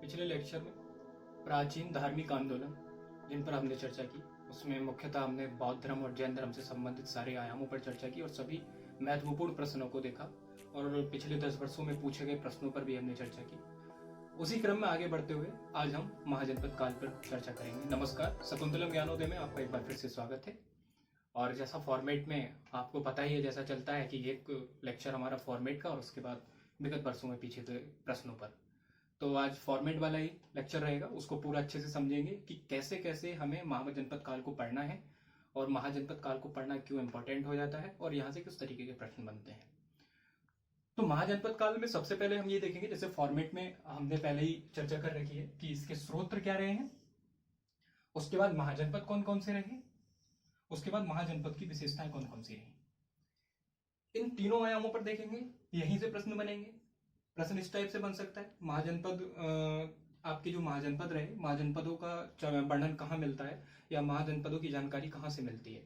पिछले लेक्चर में प्राचीन धार्मिक आंदोलन जिन पर हमने चर्चा की, उसमें मुख्यतः हमने बौद्ध धर्म और जैन धर्म से संबंधित सारे आयामों पर चर्चा की और सभी महत्वपूर्ण प्रश्नों को देखा और पिछले 10 वर्षों में पूछे गए प्रश्नों पर भी हमने चर्चा की। उसी क्रम में आगे बढ़ते हुए आज हम महाजनपद काल पर चर्चा करेंगे। नमस्कार, शकुंतलम ज्ञानोदय में आपका एक बार फिर से स्वागत है। और जैसा फॉर्मेट में आपको पता ही है, जैसा चलता है कि एक लेक्चर हमारा फॉर्मेट का और उसके बाद विगत वर्षों में पीछे के प्रश्नों पर। तो आज फॉर्मेट वाला ही लेक्चर रहेगा, उसको पूरा अच्छे से समझेंगे कि कैसे कैसे हमें महाजनपद काल को पढ़ना है और महाजनपद काल को पढ़ना क्यों इंपॉर्टेंट हो जाता है और यहाँ से किस तरीके के प्रश्न बनते हैं। तो महाजनपद काल में सबसे पहले हम ये देखेंगे, जैसे फॉर्मेट में हमने पहले ही चर्चा कर रखी है कि इसके स्रोत क्या रहे हैं, उसके बाद महाजनपद कौन कौन से रहे, उसके बाद महाजनपद की विशेषताएं कौन कौन सी रही। इन तीनों आयामों पर देखेंगे, यहीं से प्रश्न बनेंगे। प्रश्न इस टाइप से बन सकता है, महाजनपद आपके जो महाजनपद रहे, महाजनपदों का वर्णन कहाँ मिलता है या महाजनपदों की जानकारी कहाँ से मिलती है।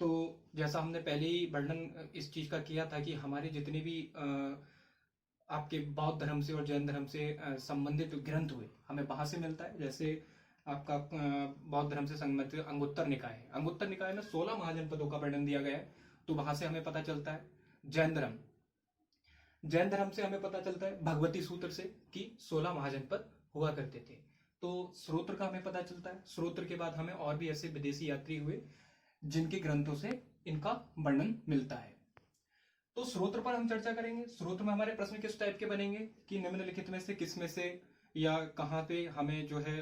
तो जैसा हमने पहले ही वर्णन इस चीज का किया था कि हमारे जितने भी आपके बौद्ध धर्म से और जैन धर्म से संबंधित ग्रंथ हुए, हमें वहां से मिलता है। जैसे आपका बौद्ध धर्म से संबंधित अंगुत्तर निकाय है, अंगुत्तर निकाय में 16 महाजनपदों का वर्णन दिया गया है, तो वहां से हमें पता चलता है। जैन धर्म से हमें पता चलता है भगवती सूत्र से कि 16 महाजनपद हुआ करते थे। तो स्रोत्र का हमें पता चलता है। स्रोत्र के बाद हमें और भी ऐसे विदेशी यात्री हुए जिनके ग्रंथों से इनका वर्णन मिलता है। तो स्रोत्र पर हम चर्चा करेंगे। स्रोत्र में हमारे प्रश्न किस टाइप के बनेंगे कि निम्नलिखित में से किस में से या कहाँ पे हमें जो है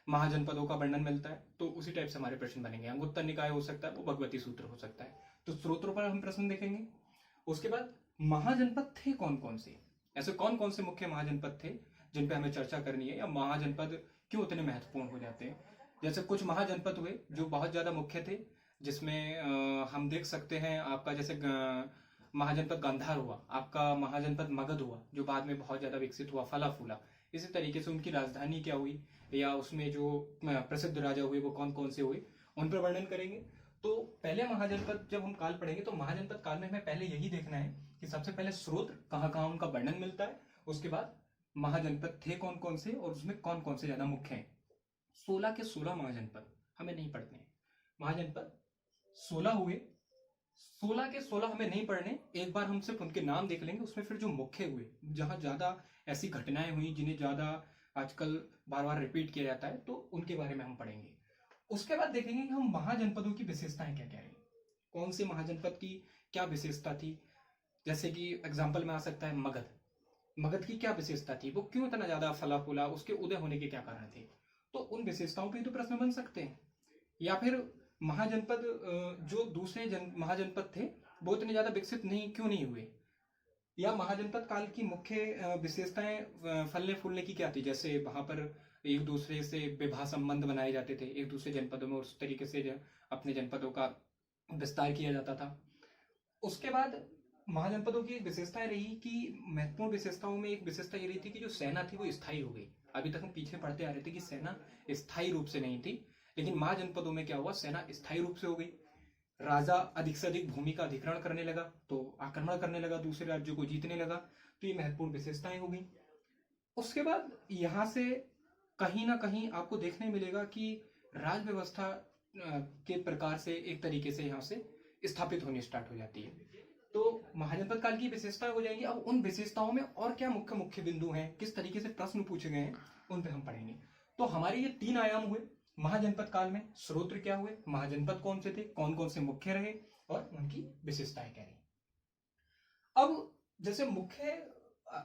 महाजनपदों का वर्णन मिलता है, तो उसी टाइप से हमारे प्रश्न बनेंगे। अंगुत्तर निकाय हो सकता है, वो भगवती सूत्र हो सकता है। तो स्रोत्रों पर हम प्रश्न देखेंगे। उसके बाद महाजनपद थे कौन कौन से, ऐसे कौन कौन से मुख्य महाजनपद थे जिन पे हमें चर्चा करनी है, या महाजनपद क्यों इतने महत्वपूर्ण हो जाते हैं। जैसे कुछ महाजनपद हुए जो बहुत ज्यादा मुख्य थे, जिसमें हम देख सकते हैं आपका जैसे महाजनपद गांधार हुआ, आपका महाजनपद मगध हुआ जो बाद में बहुत ज्यादा विकसित हुआ, फला फूला। इसी तरीके से उनकी राजधानी क्या हुई या उसमें जो प्रसिद्ध राजा हुए वो कौन कौन से हुए, उन पर वर्णन करेंगे। तो पहले महाजनपद जब हम काल पढ़ेंगे तो महाजनपद काल में हमें पहले यही देखना है कि सबसे पहले स्रोत कहाँ कहाँ उनका वर्णन मिलता है, उसके बाद महाजनपद थे कौन कौन से और उसमें कौन कौन से ज्यादा मुख्य हैं। 16 के 16 महाजनपद हमें नहीं पढ़ने हैं। महाजनपद 16 हुए, 16 के 16 हमें नहीं पढ़ने। एक बार हम सिर्फ उनके नाम देख लेंगे, उसमें फिर जो मुख्य हुए, जहां ज्यादा ऐसी घटनाएं हुई जिन्हें ज्यादा आजकल बार बार रिपीट किया जाता है, तो उनके बारे में हम पढ़ेंगे। उसके बाद देखेंगे कि हम महाजनपदों की विशेषताएं क्या क्या रही, कौन से महाजनपद की क्या विशेषता थी। जैसे कि एग्जाम्पल में आ सकता है मगध, मगध की क्या विशेषता थी, वो क्यों इतना ज्यादा फला फूला, उसके उदय होने के क्या कारण थे। तो उन विशेषताओं पर तो प्रश्न बन सकते हैं। या फिर महाजनपद जो दूसरे महाजनपद थे वो इतने ज्यादा विकसित नहीं क्यों नहीं हुए, या महाजनपद काल की मुख्य विशेषताएं फलने फूलने की क्या थी। जैसे वहां पर एक दूसरे से विवाह संबंध बनाए जाते थे, एक दूसरे जनपदों में उस तरीके से अपने जनपदों का विस्तार किया जाता था। उसके बाद महाजनपदों की एक विशेषताएं रही कि महत्वपूर्ण विशेषताओं में एक विशेषता ये रही थी कि जो सेना थी वो स्थायी हो गई। अभी तक हम पीछे पढ़ते आ रहे थे कि सेना स्थायी रूप से नहीं थी, लेकिन महाजनपदों में क्या हुआ, सेना स्थायी रूप से हो गई। राजा अधिक से अधिक भूमि का अधिग्रहण करने लगा, तो आक्रमण करने लगा, दूसरे राज्यों को जीतने लगा। तो ये महत्वपूर्ण विशेषताएं हो गई। उसके बाद यहां से कहीं ना कहीं आपको देखने मिलेगा कि राज व्यवस्था के प्रकार से एक तरीके से यहां से स्थापित होनी स्टार्ट हो जाती है। तो महाजनपद काल की विशेषताएं हो जाएंगी। अब उन विशेषताओं में और क्या मुख्य मुख्य बिंदु हैं, किस तरीके से प्रश्न पूछे गए हैं, उन पे हम पढ़ेंगे। तो हमारे ये 3 आयाम हुए महाजनपद काल में। स्रोत्र क्या हुए, महाजनपद कौन से थे, कौन कौन से मुख्य रहे और उनकी विशेषताएं क्या रही। अब जैसे मुख्य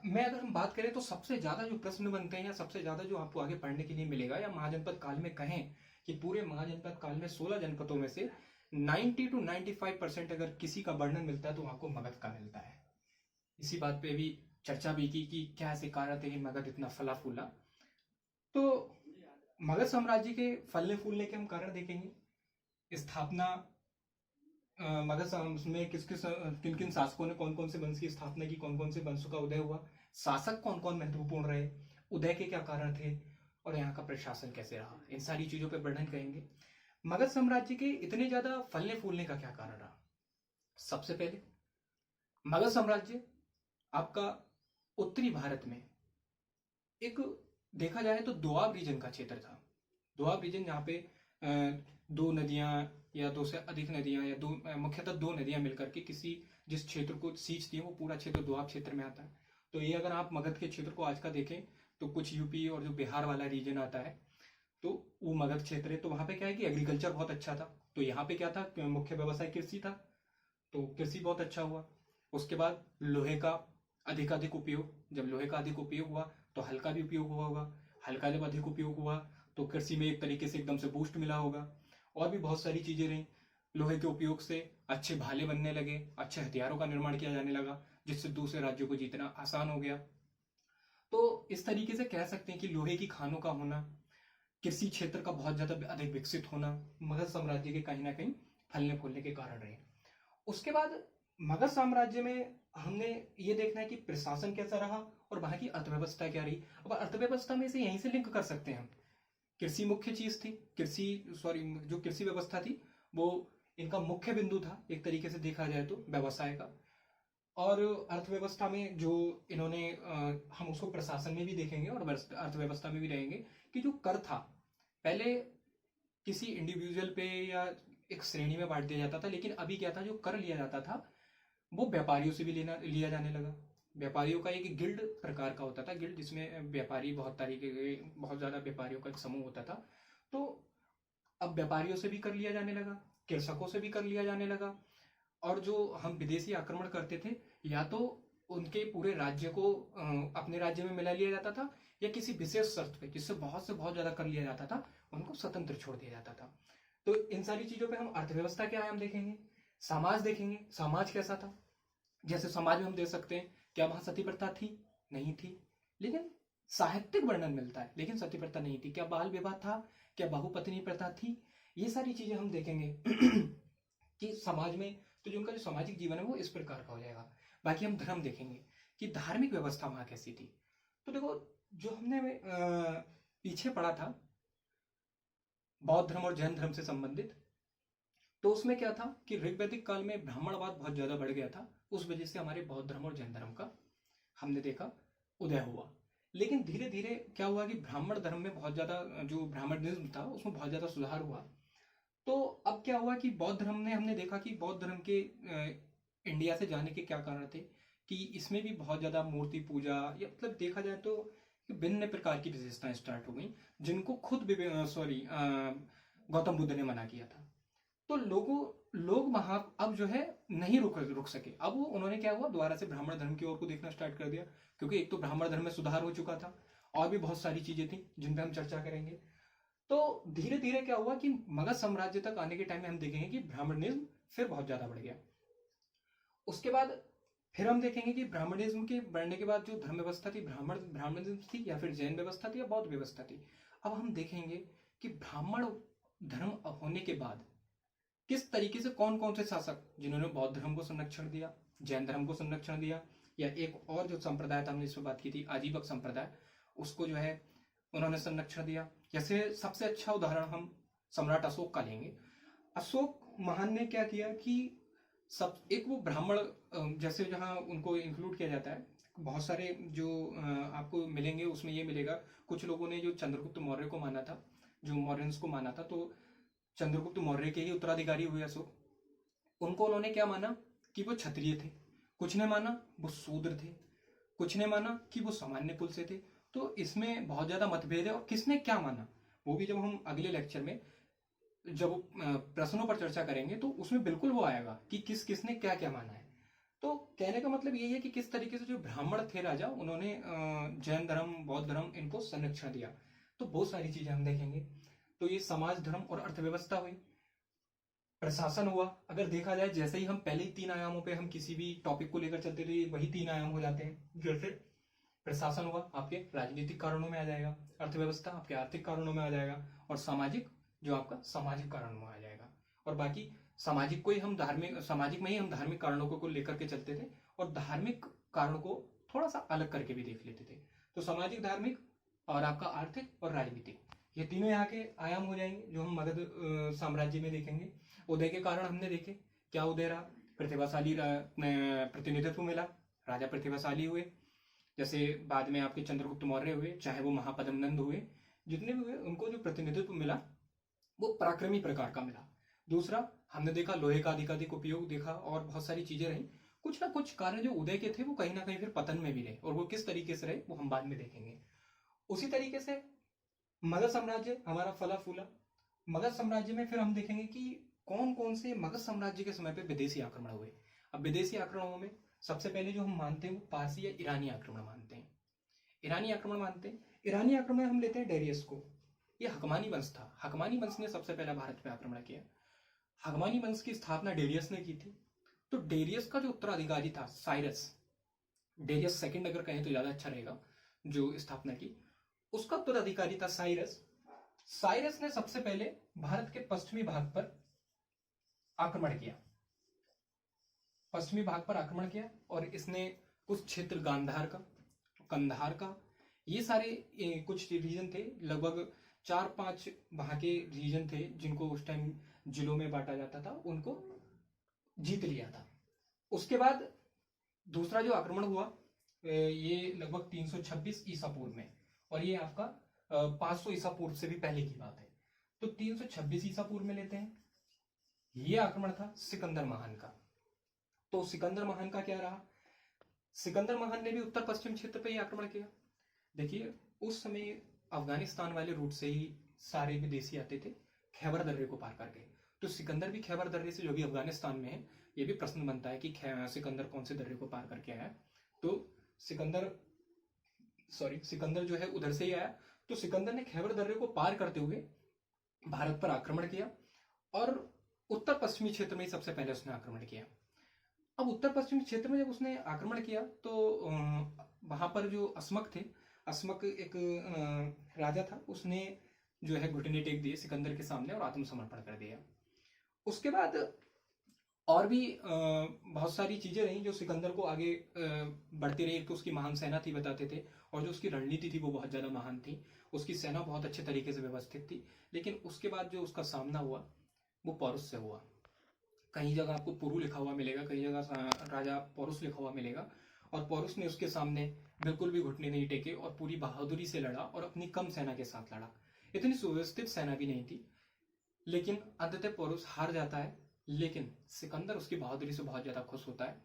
में अगर हम बात करें तो सबसे ज्यादा जो प्रश्न बनते हैं या सबसे ज्यादा जो आपको आगे पढ़ने के लिए मिलेगा, या महाजनपद काल में कहें कि पूरे महाजनपद काल में 16 जनपदों में से 90 to 95% अगर किसी का वर्णन मिलता है तो आपको मगध का मिलता है। इसी बात पे भी चर्चा भी की कि क्या ऐसे कारण थे कि मगध इतना फला फूला। तो मगध साम्राज्य के फलने फूलने के हम कारण देखेंगे। स्थापना मगध में किन किन शासकों ने कौन कौन से वंश की स्थापना की, कौन कौन से वंशों का उदय हुआ, शासक कौन कौन महत्वपूर्ण रहे, उदय के क्या कारण थे और यहाँ का प्रशासन कैसे रहा, इन सारी चीजों पर वर्णन करेंगे। मगध साम्राज्य के इतने ज्यादा फलने फूलने का क्या कारण रहा। सबसे पहले मगध साम्राज्य आपका उत्तरी भारत में एक देखा जाए तो दोआब रीजन का क्षेत्र था। दोआब रीजन जहाँ पे दो नदियां या दो से अधिक नदियां या मुख्यतः दो नदियां मिलकर के किसी जिस क्षेत्र को सींचती है, वो पूरा क्षेत्र दोआब क्षेत्र में आता है। तो ये अगर आप मगध के क्षेत्र को आज का देखें तो कुछ यूपी और जो बिहार वाला रीजन आता है तो वो मगध क्षेत्र है। तो वहां पे क्या है कि एग्रीकल्चर बहुत अच्छा था। तो यहाँ पे क्या था, मुख्य व्यवसाय कृषि था, तो कृषि बहुत अच्छा हुआ। उसके बाद लोहे का अधिक उपयोग, जब लोहे का अधिक उपयोग हुआ तो हल का भी उपयोग हुआ होगा। हल का जब अधिक उपयोग हुआ तो कृषि में एक तरीके से एकदम से बूस्ट मिला होगा। और भी बहुत सारी चीजें रही। लोहे के उपयोग से अच्छे भाले बनने लगे, अच्छे हथियारों का निर्माण किया जाने लगा, जिससे दूसरे राज्यों को जीतना आसान हो गया। तो इस तरीके से कह सकते हैं कि लोहे की खानों का होना, कृषि क्षेत्र का बहुत ज्यादा अधिक विकसित होना मगध साम्राज्य के कहीं ना कहीं फलने फूलने के कारण रहे। उसके बाद मगध साम्राज्य में हमने ये देखना है कि प्रशासन कैसा रहा और वहां की अर्थव्यवस्था क्या रही। अब अर्थव्यवस्था में से यहीं से लिंक कर सकते हैं हम। कृषि मुख्य चीज थी, जो कृषि व्यवस्था थी वो इनका मुख्य बिंदु था एक तरीके से देखा जाए तो व्यवसाय का। और अर्थव्यवस्था में जो इन्होंने हम उसको प्रशासन में भी देखेंगे और अर्थव्यवस्था में भी रहेंगे कि जो कर था पहले किसी इंडिविजुअल पे या एक श्रेणी में बांट दिया जाता था, लेकिन अभी क्या था, जो कर लिया जाता था वो व्यापारियों से भी लिया जाने लगा। व्यापारियों का एक गिल्ड प्रकार का होता था, गिल्ड जिसमें व्यापारी बहुत तरीके के बहुत ज्यादा व्यापारियों का एक समूह होता था। तो अब व्यापारियों से भी कर लिया जाने लगा, कृषकों से भी कर लिया जाने लगा। और जो हम विदेशी आक्रमण करते थे या तो उनके पूरे राज्य को अपने राज्य में मिला लिया जाता था, या किसी विशेष शर्त पे जिससे बहुत से बहुत ज्यादा कर लिया जाता था उनको स्वतंत्र छोड़ दिया जाता था। तो इन सारी चीजों पे हम अर्थव्यवस्था के आयाम देखेंगे, समाज देखेंगे, समाज कैसा था। जैसे समाज में हम देख सकते हैं, क्या वहां सती प्रथा थी? नहीं थी, लेकिन साहित्यिक वर्णन मिलता है, लेकिन सती प्रथा नहीं थी। क्या बाल विवाह था? क्या बहुपत्नी प्रथा थी? ये सारी चीजें हम देखेंगे कि समाज में तो जो उनका जो सामाजिक जीवन है वो इस प्रकार का हो जाएगा। बाकी हम धर्म देखेंगे कि धार्मिक व्यवस्था वहां कैसी थी। तो देखो, जो हमने पीछे पढ़ा था बौद्ध धर्म और जैन धर्म से संबंधित, तो उसमें क्या था कि ऋग्वैदिक काल में ब्राह्मणवाद बहुत ज्यादा बढ़ गया था। उस वजह से हमारे बौद्ध धर्म और जैन धर्म का हमने देखा उदय हुआ। लेकिन धीरे धीरे क्या हुआ कि ब्राह्मण धर्म में बहुत ज्यादा, जो ब्राह्मणिज्म था उसमें बहुत ज्यादा सुधार हुआ। तो अब क्या हुआ कि बौद्ध धर्म ने, हमने देखा कि बौद्ध धर्म के इंडिया से जाने के क्या कारण थे, कि इसमें भी बहुत ज्यादा मूर्ति पूजा या मतलब देखा जाए तो भिन्न प्रकार की विशेषताएं स्टार्ट हो गई, जिनको खुद गौतम बुद्ध ने मना किया था। तो लोग वहां अब जो है नहीं रुक सके। अब वो उन्होंने क्या हुआ, दोबारा से ब्राह्मण धर्म की ओर को देखना स्टार्ट कर दिया, क्योंकि एक तो ब्राह्मण धर्म में सुधार हो चुका था और भी बहुत सारी चीजें थी जिन पे हम चर्चा करेंगे। तो धीरे धीरे क्या हुआ कि मगध साम्राज्य तक आने के टाइम में हम देखेंगे कि ब्राह्मणिज्म फिर बहुत ज्यादा बढ़ गया। उसके बाद फिर हम देखेंगे कि ब्राह्मणिज्म के बढ़ने के बाद जो धर्म व्यवस्था थी, ब्राह्मणिज्म थी या फिर जैन व्यवस्था थी या बौद्ध व्यवस्था थी। अब हम देखेंगे कि ब्राह्मण धर्म होने के बाद किस तरीके से कौन कौन से शासक जिन्होंने बौद्ध धर्म को संरक्षण दिया, जैन धर्म को संरक्षण दिया, या एक और जो संप्रदाय था हमने इस पर बात की थी आजीवक संप्रदाय, उसको जो है उन्होंने संरक्षण दिया। जैसे सबसे अच्छा उदाहरण हम सम्राट अशोक का लेंगे। अशोक महान ने क्या किया कि सब एक वो ब्राह्मण, जैसे जहां उनको इंक्लूड किया जाता है, बहुत सारे जो आपको मिलेंगे उसमें ये मिलेगा, कुछ लोगों ने जो चंद्रगुप्त मौर्य को माना था, जो मौर्यंस को माना था, तो चंद्रगुप्त मौर्य के ही उत्तराधिकारी हुए अशोक। उनको उन्होंने क्या माना कि वो क्षत्रिय थे, कुछ ने माना वो शूद्र थे, कुछ ने माना कि वो सामान्य कुल से थे। तो इसमें बहुत ज्यादा मतभेद है, और किसने क्या माना वो भी जब हम अगले लेक्चर में जब प्रश्नों पर चर्चा करेंगे तो उसमें बिल्कुल वो आएगा कि किसने क्या क्या माना है। तो कहने का मतलब यही है कि किस तरीके से जो ब्राह्मण थे राजा, उन्होंने जैन धर्म, बौद्ध धर्म इनको संरक्षण दिया। तो बहुत सारी चीजें हम देखेंगे। तो ये समाज, धर्म और अर्थव्यवस्था हुई। प्रशासन हुआ, अगर देखा जाए जैसे ही हम पहले ही 3 आयामों पे हम किसी भी टॉपिक को लेकर चलते थे, वही 3 आयाम हो जाते हैं। जैसे प्रशासन हुआ आपके राजनीतिक कारणों में आ जाएगा, अर्थव्यवस्था आपके आर्थिक कारणों में आ जाएगा, और सामाजिक जो आपका सामाजिक कारणों में आ जाएगा। और बाकी सामाजिक को ही हम धार्मिक, सामाजिक में ही हम धार्मिक कारणों को लेकर के चलते थे, और धार्मिक कारणों को थोड़ा सा अलग करके भी देख लेते थे। तो सामाजिक, धार्मिक और आपका आर्थिक और राजनीतिक, ये तीनों यहाँ के आयाम हो जाएंगे जो हम मगध साम्राज्य में देखेंगे। उदय के कारण हमने देखे, क्या उदय रहा, प्रतिभाशाली प्रतिनिधित्व मिला, राजा प्रतिभाशाली हुए, जैसे बाद में आपके चंद्रगुप्त मौर्य हुए, चाहे वो महापद्मनंद हुए, जितने भी हुए उनको जो प्रतिनिधित्व मिला वो पराक्रमी प्रकार का मिला। दूसरा, हमने देखा लोहे का अधिकाधिक उपयोग देखा, और बहुत सारी चीजें रही। कुछ ना कुछ कार्य जो उदय के थे वो कहीं ना कहीं फिर पतन में भी रहे, और वो किस तरीके से रहे वो हम बाद में देखेंगे। उसी तरीके से मगध साम्राज्य हमारा फला फूला। मगध साम्राज्य में फिर हम देखेंगे कि कौन कौन से मगध साम्राज्य के समय पे विदेशी आक्रमण हुए। अब विदेशी आक्रमणों में सबसे पहले जो हम मानते हैं वो पारसी या ईरानी आक्रमण मानते हैं। ईरानी आक्रमण मानते हैं। ईरानी आक्रमण हम लेते हैं डेरियस को। ये हकमानी वंश था। हकमानी वंश ने सबसे पहला भारत पे आक्रमण किया। हकमानी वंश की स्थापना डेरियस ने की थी। तो डेरियस का जो उत्तराधिकारी था साइरस, डेरियस सेकंड अगर कहें तो ज्यादा अच्छा रहेगा, जो स्थापना की, उसका उत्तराधिकारी था साइरस। साइरस ने सबसे पहले भारत के पश्चिमी भाग पर आक्रमण किया। पश्चिमी भाग पर आक्रमण किया और इसने कुछ क्षेत्र गांधार का, कंधार का, ये सारे कुछ रीजन थे, लगभग 4-5 वहां के रीजन थे जिनको उस टाइम जिलों में बांटा जाता था, उनको जीत लिया था। उसके बाद दूसरा जो आक्रमण हुआ ये लगभग 326 ईसा पूर्व में, और ये आपका 500 ईसा पूर्व से भी पहले की बात है। तो 326 ईसा पूर्व में लेते हैं, ये आक्रमण था सिकंदर महान का। तो सिकंदर महान का क्या रहा? सिकंदर महान ने भी उत्तर पश्चिम क्षेत्र पे ही आक्रमण किया। देखिए उस समय अफगानिस्तान वाले रूट से ही सारे विदेशी आते थे खैबर दर्रे को पार करके। तो सिकंदर भी खैबर दर्रे से, जो भी अफगानिस्तान में है, ये भी प्रश्न बनता है कि सिकंदर कौन से दर्रे को पार करके आया। तो सिकंदर जो है उधर से ही आया। तो सिकंदर ने खैबर दर्रे को पार करते हुए भारत पर आक्रमण किया, और उत्तर पश्चिमी क्षेत्र में सबसे पहले उसने आक्रमण किया। अब उत्तर पश्चिमी क्षेत्र में जब उसने आक्रमण किया तो वहां पर जो अस्मक थे, अस्मक एक राजा था, उसने जो है घुटने टेक दिए सिकंदर के सामने और आत्मसमर्पण कर दिया। उसके बाद और भी बहुत सारी चीजें रही जो सिकंदर को आगे बढ़ती रही। तो उसकी महान सेना थी बताते थे, और जो उसकी रणनीति थी वो बहुत ज्यादा महान थी। उसकी सेना बहुत अच्छे तरीके से व्यवस्थित थी। लेकिन उसके बाद जो उसका सामना हुआ वो पौरुष से हुआ। कहीं जगह आपको पुरु लिखा हुआ मिलेगा, कहीं जगह राजा पौरुष लिखा हुआ मिलेगा, और पौरुष ने उसके सामने बिल्कुल भी घुटने नहीं टेके और पूरी बहादुरी से लड़ा और अपनी कम सेना के साथ लड़ा। इतनी सुव्यवस्थित सेना भी नहीं थी, लेकिन अंततः पौरुष हार जाता है। लेकिन सिकंदर उसकी बहादुरी से बहुत ज्यादा खुश होता है,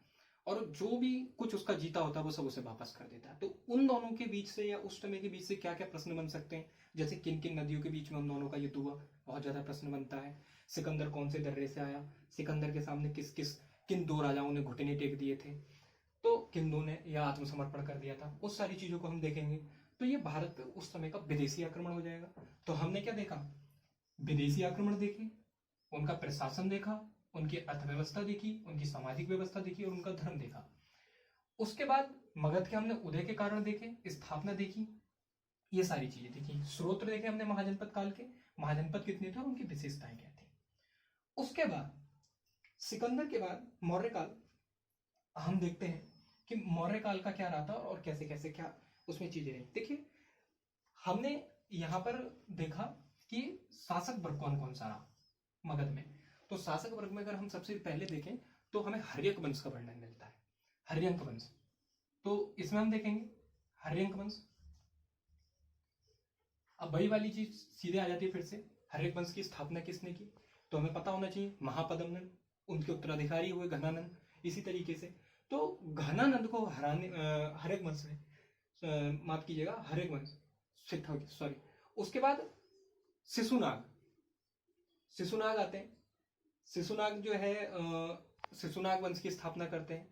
और जो भी कुछ उसका जीता होता है वो सब उसे वापस कर देता है। तो उन दोनों के बीच से या उस समय के बीच से क्या क्या प्रश्न बन सकते हैं, जैसे किन किन नदियों के बीच में उन दोनों का युद्ध हुआ, बहुत ज्यादा प्रश्न बनता है। सिकंदर कौन से दर्रे से आया, सिकंदर के सामने किन दो राजाओं ने घुटने टेक दिए थे, तो किन दो ने या आत्मसमर्पण कर दिया था, उस सारी चीजों को हम देखेंगे। तो ये भारत पे उस समय का विदेशी आक्रमण हो जाएगा। तो हमने क्या देखा? विदेशी आक्रमण देखे, उनका प्रशासन देखा, उनकी अर्थव्यवस्था देखी, उनकी सामाजिक व्यवस्था देखी, और उनका धर्म देखा। उसके बाद मगध के हमने उदय के कारण देखे, स्थापना देखी, ये सारी चीजें देखी। स्रोत देखे हमने महाजनपद काल के, महाजनपद कितने थे और उनकी विशेषताएं क्या थी। उसके बाद सिकंदर के बाद मौर्य काल हम देखते हैं कि मौर्य काल का क्या रहा था और कैसे कैसे क्या उसमें चीजें रही। देखिए हमने यहां पर देखा कि शासक वर्ग कौन कौन सा रहा मगध में। तो शासक वर्ग में अगर हम सबसे पहले देखें तो हमें हर्यक वंश का वर्णन मिलता है, हर्यंक वंश। तो इसमें हम देखेंगे हर्यंक वंश। अब वही वाली चीज सीधे आ जाती है फिर से, हर्यक वंश की स्थापना किसने की? तो हमें पता होना चाहिए महापद्मनंद, उनके उत्तराधिकारी हुए घनानंद। इसी तरीके से तो घनानंद को हराने हर्यक वंश में, माफ कीजिएगा, हर्यक वंश, सॉरी। उसके बाद शिशुनाग, शिशुनाग आते हैं। शिशुनाग जो है शिशुनाग वंश की स्थापना करते हैं।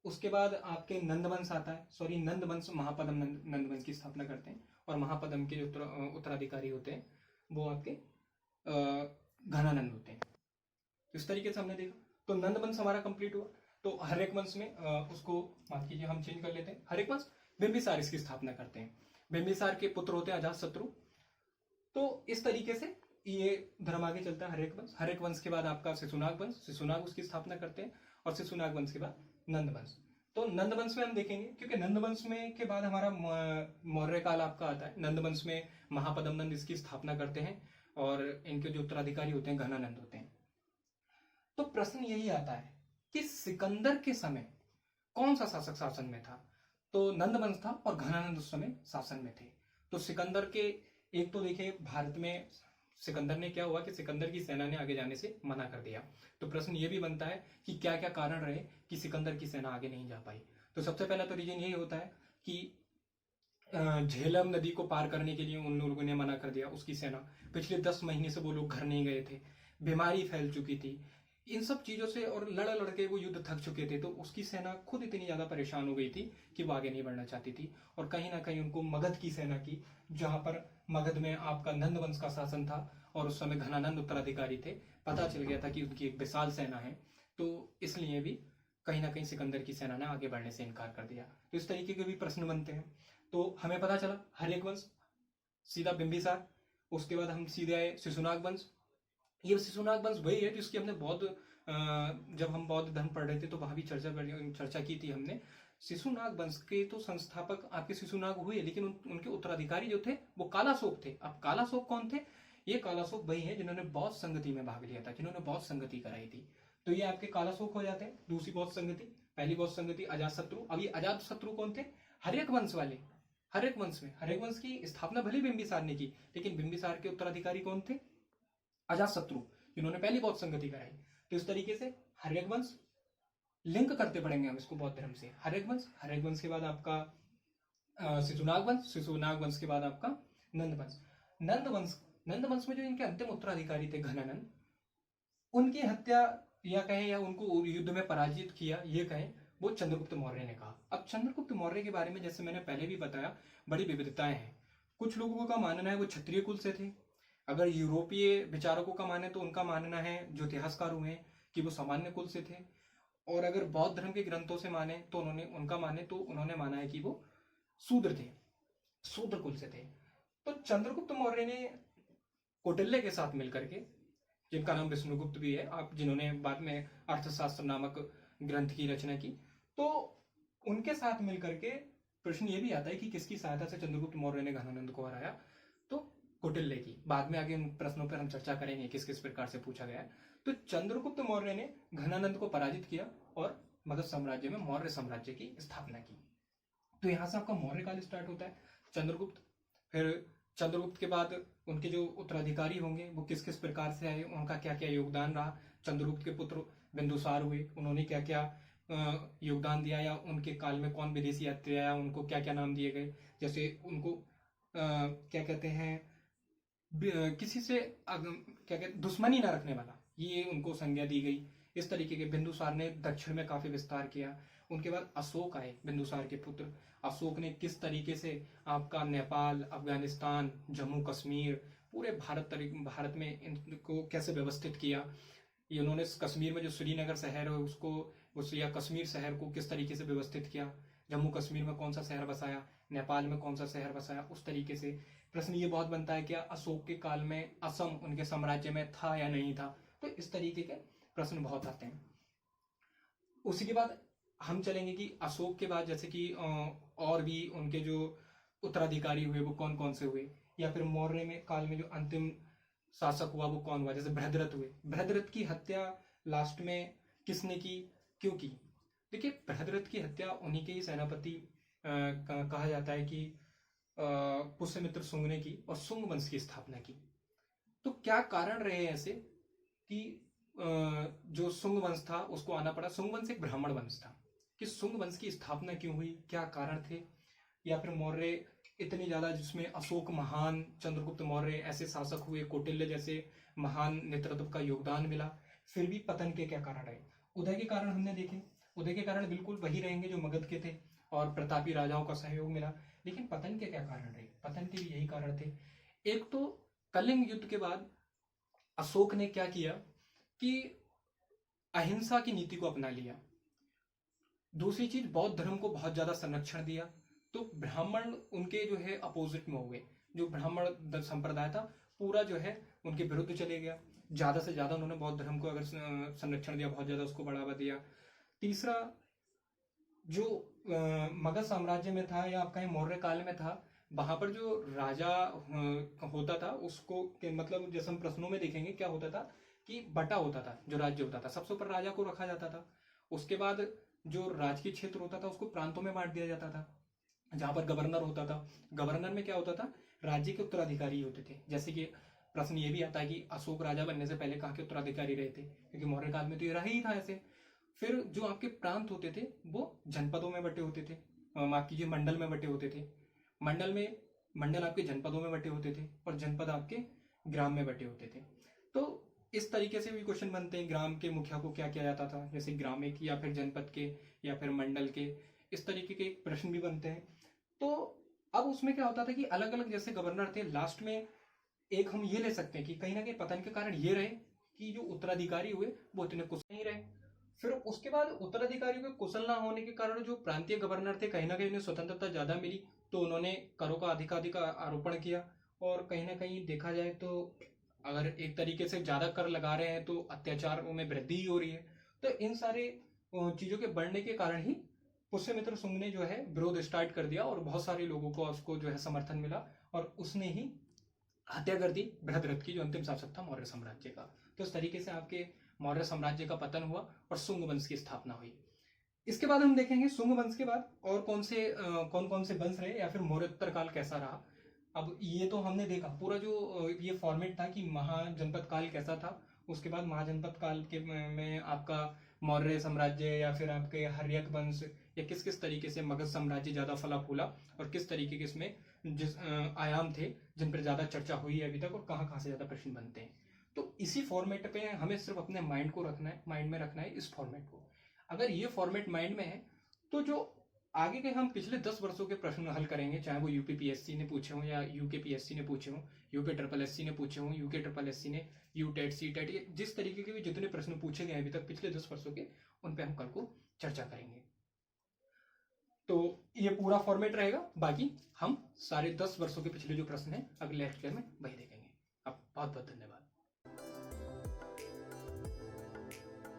उसके बाद आपके नंद वंश आता है, सॉरी नंद वंश, महापद्म नंद वंश की स्थापना करते हैं, और महापद्म के जो उत्तराधिकारी होते हैं वो आपके घनानंद होते हैं। इस तरीके से हमने देखा। तो नंद वंश हमारा कंप्लीट हुआ। तो हर्यक वंश में उसको माफ कीजिए हम चेंज कर लेते हैं, हर्यक वंश बिंबिसार इसकी स्थापना करते हैं। बिंबिसार के पुत्र होते हैं अजातशत्रु। तो इस तरीके से ये धर्म आगे चलता है हर्यक वंश। हर्यक वंश के बाद आपका शिशुनाग वंश, शिशुनाग उसकी स्थापना करते हैं, और शिशुनाग वंश के बाद नंद वंश। तो नंद वंश में हम देखेंगे, क्योंकि नंद वंश में के बाद हमारा मौर्य काल आपका आता है। नंद वंश में महापद्मनंद इसकी स्थापना करते हैं, और इनके जो उत्तराधिकारी होते हैं घनानंद होते हैं। तो प्रश्न यही आता है कि सिकंदर के समय कौन सा शासक शासन में था? तो नंद वंश था और घनानंद उस समय शासन में थे। तो सिकंदर के, एक तो देखिए भारत में सिकंदर ने क्या हुआ कि सिकंदर की सेना ने आगे जाने से मना कर दिया। तो प्रश्न ये भी बनता है कि क्या क्या कारण रहे कि सिकंदर की सेना आगे नहीं जा पाई। तो सबसे पहला तो रीजन यही होता है कि झेलम नदी को पार करने के लिए उन लोगों ने मना कर दिया। उसकी सेना, पिछले 10 महीने से वो लोग घर नहीं गए थे, बीमारी फैल चुकी थी, इन सब चीजों से, और लड़ लड़के वो युद्ध थक चुके थे। तो उसकी सेना खुद इतनी ज्यादा परेशान हो गई थी कि वो आगे नहीं बढ़ना चाहती थी। और कहीं ना कहीं उनको मगध की सेना की, जहां पर मगध में आपका नंद वंश का शासन था और उस समय घनानंद उत्तराधिकारी थे, पता चल गया था कि उनकी एक विशाल सेना है। तो इसलिए भी कहीं ना कहीं सिकंदर की सेना ने आगे बढ़ने से इनकार कर दिया। तो इस तरीके के भी प्रश्न बनते हैं। तो हमें पता चला हर्यक वंश, सीधा बिंबिसार, उसके बाद हम सीधे आए शिशुनाग वंश। ये शिशुनाग वंश वही है जिसकी हमने बौद्ध, जब हम बौद्ध धर्म पढ़ रहे थे तो वहां भी चर्चा की थी हमने। शिशुनाग वंश के तो संस्थापक आपके शिशुनाग हुए, लेकिन उनके उत्तराधिकारी जो थे वो कालाशोक थे। अब कालाशोक कौन थे? ये कालाशोक वही है जिन्होंने बौद्ध संगति में भाग लिया था, जिन्होंने बौद्ध संगति कराई थी। तो ये आपके कालाशोक हो जाते हैं। दूसरी बौद्ध संगति, पहली बौद्ध संगति अजातशत्रु। अब ये अजातशत्रु कौन थे? हर्यक वंश वाले। हर्यक वंश में, हर्यक वंश की स्थापना भले बिंबिसार ने की, लेकिन बिंबिसार के उत्तराधिकारी कौन थे? अजातशत्रु, जिन्होंने पहली बौद्ध संगति कराई। तो इस तरीके से हर्यक वंश लिंक करते पड़ेंगे हम इसको बौद्ध धर्म से। हर्यक वंश, हर्यक वंश के बाद आपका शिशुनाग वंश, शिशुनाग वंश के बाद आपका नंद वंश। नंद वंश में जो इनके अंतिम उत्तराधिकारी थे घनानंद, उनकी हत्या या कहें या उनको युद्ध में पराजित किया ये कहें, वो चंद्रगुप्त मौर्य ने कहा। अब चंद्रगुप्त मौर्य के बारे में जैसे मैंने पहले भी बताया, बड़ी विविधताएं हैं। कुछ लोगों का मानना है वो क्षत्रिय कुल से थे। अगर यूरोपीय विचारकों का माने तो उनका मानना है, जो इतिहासकार हुए हैं, कि वो सामान्य कुल से थे। और अगर बौद्ध धर्म के ग्रंथों से माने तो उन्होंने माना है कि वो शूद्र थे, शूद्र कुल से थे। तो चंद्रगुप्त मौर्य ने कौटिल्य के साथ मिलकर के, जिनका नाम विष्णुगुप्त भी है, आप जिन्होंने बाद में अर्थशास्त्र नामक ग्रंथ की रचना की, तो उनके साथ मिलकर के प्रश्न ये भी आता है कि किसकी सहायता से चंद्रगुप्त मौर्य ने घनानंद को हराया? तो कौटिल्य की। बाद में आगे उन प्रश्नों पर हम चर्चा करेंगे किस किस प्रकार से पूछा गया है। तो चंद्रगुप्त मौर्य ने घनानंद को पराजित किया और मगध साम्राज्य में मौर्य साम्राज्य की स्थापना की। तो यहां से आपका मौर्य काल स्टार्ट होता है। चंद्रगुप्त, फिर चंद्रगुप्त के बाद उनके जो उत्तराधिकारी होंगे वो किस किस प्रकार से आए, उनका क्या क्या योगदान रहा। चंद्रगुप्त के पुत्र बिंदुसार हुए, उन्होंने क्या क्या योगदान दिया, या उनके काल में कौन विदेशी यात्री आया, उनको क्या क्या नाम दिए गए। जैसे उनको क्या कहते हैं, किसी से क्या कहते, दुश्मनी ना रखने वाला, ये उनको संज्ञा दी गई। इस तरीके के बिंदुसार ने दक्षिण में काफी विस्तार किया। उनके बाद अशोक आए, बिंदुसार के पुत्र। अशोक ने किस तरीके से आपका नेपाल, अफगानिस्तान, जम्मू कश्मीर, पूरे भारत में इनको कैसे व्यवस्थित किया। ये उन्होंने कश्मीर में जो श्रीनगर शहर है उसको, या कश्मीर शहर को किस तरीके से व्यवस्थित किया, जम्मू कश्मीर में कौन सा शहर बसाया, नेपाल में कौन सा शहर बसाया, उस तरीके से। प्रश्न ये बहुत बनता है क्या अशोक के काल में असम उनके साम्राज्य में था या नहीं था। तो इस तरीके के प्रश्न बहुत आते हैं। उसी के बाद हम चलेंगे कि अशोक के बाद जैसे कि और भी उनके जो उत्तराधिकारी हुए वो कौन कौन से हुए, या फिर मौर्य में काल में जो अंतिम शासक हुआ वो कौन हुआ। जैसे बृहद्रथ हुए, बृहद्रथ की हत्या लास्ट में किसने की, क्यों की? देखिए, बृहद्रथ की हत्या उन्हीं के ही सेनापति कहा जाता है कि पुष्यमित्र शुंग ने की और शुंग वंश की स्थापना की। तो क्या कारण रहे ऐसे कि जो शुंग वंश था उसको आना पड़ा? शुंग वंश एक ब्राह्मण वंश था, कि शुंग वंश की स्थापना क्यों हुई, क्या कारण थे? या फिर मौर्य इतनी ज्यादा, जिसमें अशोक महान, चंद्रगुप्त मौर्य ऐसे शासक हुए, कौटिल्य जैसे महान नेतृत्व का योगदान मिला, फिर भी पतन के क्या कारण रहे? उदय के कारण हमने देखे, उदय के कारण बिल्कुल वही रहेंगे जो मगध के थे और प्रतापी राजाओं का सहयोग मिला। लेकिन पतन के क्या कारण रहे? पतन के भी यही कारण थे। एक तो कलिंग युद्ध के बाद अशोक ने क्या किया कि अहिंसा की नीति को अपना लिया। दूसरी चीज, बौद्ध धर्म को बहुत ज्यादा संरक्षण दिया। तो ब्राह्मण उनके जो है अपोजिट में हो गए। जो ब्राह्मण संप्रदाय था पूरा जो है उनके विरुद्ध चले गया। ज्यादा से ज्यादा उन्होंने बौद्ध धर्म को अगर संरक्षण दिया, बहुत ज्यादा उसको बढ़ावा दिया। तीसरा, जो मगध साम्राज्य में था या आपका मौर्य काल में था, वहां पर जो राजा होता था उसको मतलब जैसे हम प्रश्नों में देखेंगे क्या होता था कि बटा होता था, जो राज्य होता था सबसे ऊपर राजा को रखा जाता था। उसके बाद जो राजकीय क्षेत्र होता था उसको प्रांतों में बांट दिया जाता था। जहां पर गवर्नर होता था। गवर्नर में क्या होता था, राज्य के उत्तराधिकारी होते थे। जैसे कि प्रश्न ये भी आता है कि अशोक राजा बनने से पहले कहाँ के उत्तराधिकारी रहे थे, क्योंकि मौर्य काल में तो ये रहा ही था ऐसे। फिर जो आपके प्रांत होते थे वो जनपदों में बटे होते थे, माफ कीजिए मंडल में बटे होते थे। मंडल आपके जनपदों में बटे होते थे और जनपद आपके ग्राम में बटे होते थे। तो इस तरीके से भी क्वेश्चन बनते हैं, ग्राम के मुखिया को क्या किया जाता था, जैसे ग्रामिक या फिर जनपद के या फिर मंडल के, इस तरीके के प्रश्न भी बनते हैं। तो अब उसमें क्या होता था कि अलग अलग जैसे गवर्नर थे, लास्ट में एक हम ये ले सकते हैं कि कहीं ना कहीं पतन के कारण ये रहे कि जो उत्तराधिकारी हुए वो इतने कुशल नहीं रहे। फिर उसके बाद उत्तराधिकारियों के कुशल ना होने के कारण जो प्रांतीय गवर्नर थे, कहीं ना कहीं उन्हें स्वतंत्रता ज्यादा मिली, तो उन्होंने करों का अधिकाधिक आरोपण किया। और कहीं ना कहीं देखा जाए तो अगर एक तरीके से ज्यादा कर लगा रहे हैं तो अत्याचारों में वृद्धि ही हो रही है। तो इन सारे चीजों के बढ़ने के कारण ही पुष्यमित्र शुंग ने जो है विरोध स्टार्ट कर दिया और बहुत सारे लोगों को उसको जो है समर्थन मिला और उसने ही हत्या कर दी बृहद्रथ की, जो अंतिम शासक था मौर्य साम्राज्य का। तो इस तरीके से आपके मौर्य साम्राज्य का पतन हुआ और शुंग वंश की स्थापना हुई। इसके बाद हम देखेंगे शुंग वंश के बाद और कौन कौन से वंश रहे या फिर मौर्योत्तर काल कैसा रहा। अब ये तो हमने देखा पूरा जो ये फॉर्मेट था कि महाजनपद काल कैसा था, उसके बाद महाजनपद काल के में आपका मौर्य साम्राज्य या फिर आपके हर्यक वंश या किस किस तरीके से मगध साम्राज्य ज्यादा फला फूला और किस तरीके के इसमें जिस आयाम थे जिन पर ज्यादा चर्चा हुई है अभी तक और कहाँ कहाँ से ज्यादा प्रश्न बनते हैं। तो इसी फॉर्मेट पे हमें सिर्फ अपने माइंड को रखना है, माइंड में रखना है इस फॉर्मेट को। अगर ये फॉर्मेट माइंड में है तो जो आगे के हम पिछले 10 वर्षों के प्रश्न हल करेंगे, चाहे वो यूपीपीएससी ने पूछे हों या यूके पीएससी ने पूछे हों, यूपी ट्रिपल एससी ने पूछे हों, यूके ट्रिपल एससी ने, यू टेट सी टेट, ये जिस तरीके के भी जितने प्रश्न पूछे गए अभी तक पिछले 10 वर्षों के, उन पे हम कल को चर्चा करेंगे। तो ये पूरा फॉर्मेट रहेगा, बाकी हम सारे 10 वर्षों के पिछले जो प्रश्न हैं अगले लेक्चर में वही देखेंगे। अब बहुत बहुत धन्यवाद।